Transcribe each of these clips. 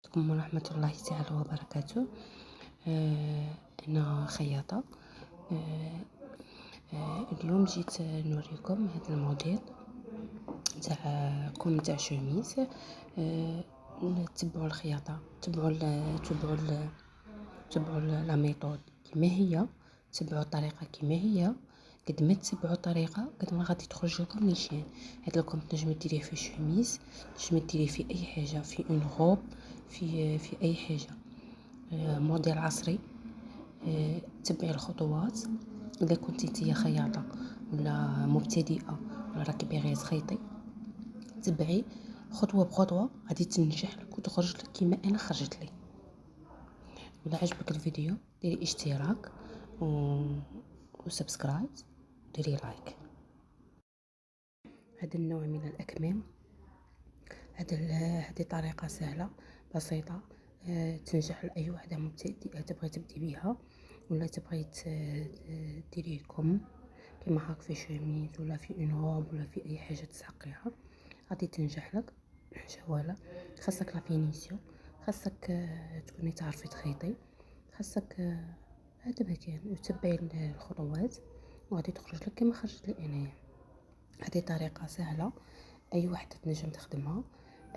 عليكم ورحمة الله تعالى وبركاته. أنا خياطة. اليوم جيت نوريكم هذا الموديل تاع كم تاع شوميز. تبعوا الخياطة، تبعوا لا ميثود كيما هي، تبعوا الطريقة كيما هي. قد ما تتبعوا الطريقة قد ما غادي تخرج لكم نيشان. هاد لكم تنجموا ديريه في شوميز، تنجموا ديريه في اي حاجه، في اون غوب، في اي حاجه. موديل عصري. تبعي الخطوات. اذا كنتي نتيا خياطه ولا مبتدئه ولا راكي باغيه تخيطي، تبعي خطوه بخطوه غادي تنجح لك وتخرج لك كيما انا خرجت لي. ولا عجبك الفيديو ديري اشتراك وسبسكرايب، ديري لايك. هذا النوع من الاكمام، هذه طريقه سهله بسيطه، تنجح لاي وحده مبتدئه تبغي تبدي بها، ولا تبغي ديري كم كيما هاك في شوميز ولا في اون روب ولا في اي حاجه تسحقيها، غادي تنجح لك. شواله خاصك لا فينيسيون، خاصك تكوني تعرفي تخيطي، خاصك هذا ما كان تتبعي الخطوات وغادي تخرج لك كما خرجت لي انايا. هذه طريقه سهله اي وحده تنجم تخدمها،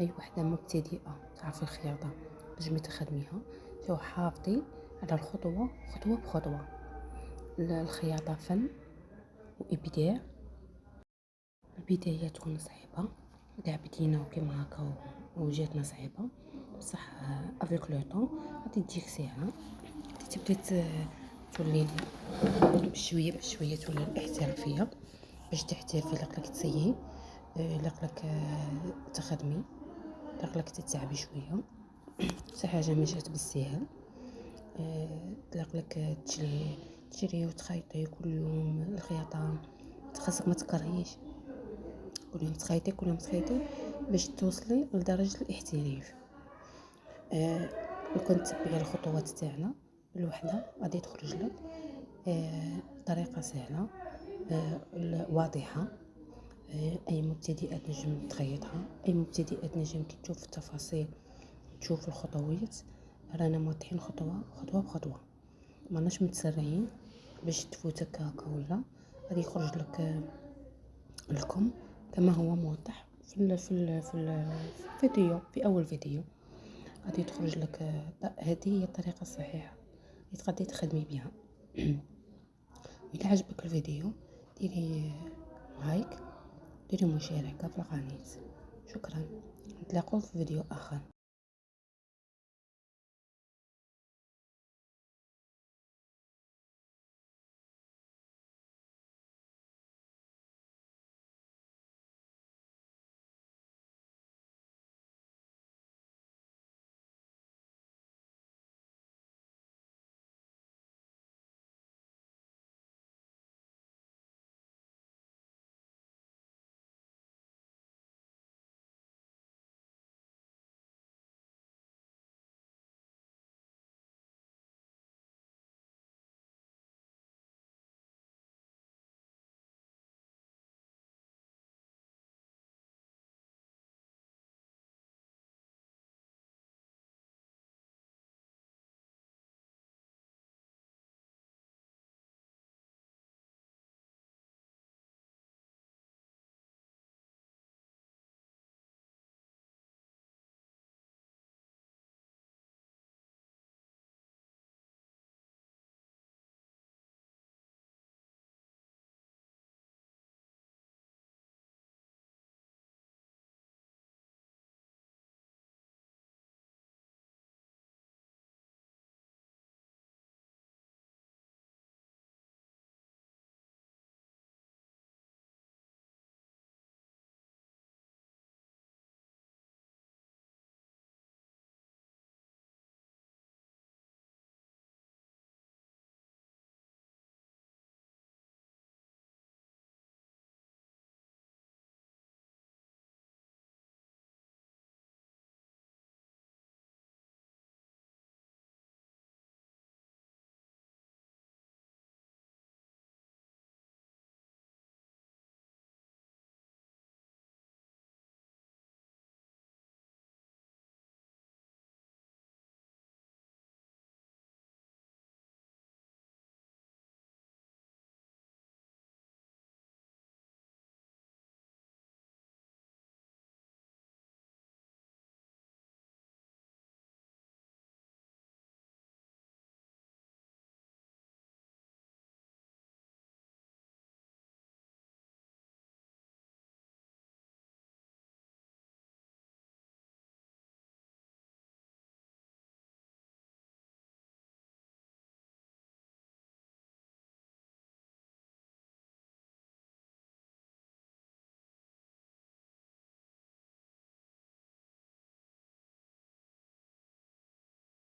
اي وحده مبتدئه تعرف الخياطه تنجمي تخدميها. شو حافظي على الخطوه خطوه بخطوه. الخياطه فن وابداع. البدايه تكون صعيبه، كاع بدينا كيما هكا وجاتنا صعيبه، بصح افيك لو طون غادي تجيك ساعه تبدي تولي بشويه بشويه تولي الاحترافيه. باش تحترفي لقلك تسيي، لقلك تخدمي، لقلك تتعبي شويه، شي حاجه ما جات بالسهل. لقلك تشري وتخيطي كل يوم. الخياطه خاصك ما تكرهيش، كل يوم تخيطي كل يوم تخيطي باش توصلي لدرجه الاحتراف. لو كنت تبعي الخطوات تاعنا الوحده غادي تخرج لك طريقه سهله واضحه. اي مبتدئه تنجم تخيطها، اي مبتدئه تنجم كي تشوف التفاصيل تشوف الخطوات. رانا موضحين خطوه بخطوه، ماناش متسرعين باش تفوتك هكا، ولا غادي يخرج لك الكم كما هو موضح في الفيديو، في اول فيديو غادي تخرج لك. هذه هي الطريقه الصحيحه اللي تقدري تخدمي بها. اذا عجبك الفيديو ديري لايك، ديري مشاركه في القناه. شكرا، نتلاقاو في فيديو اخر.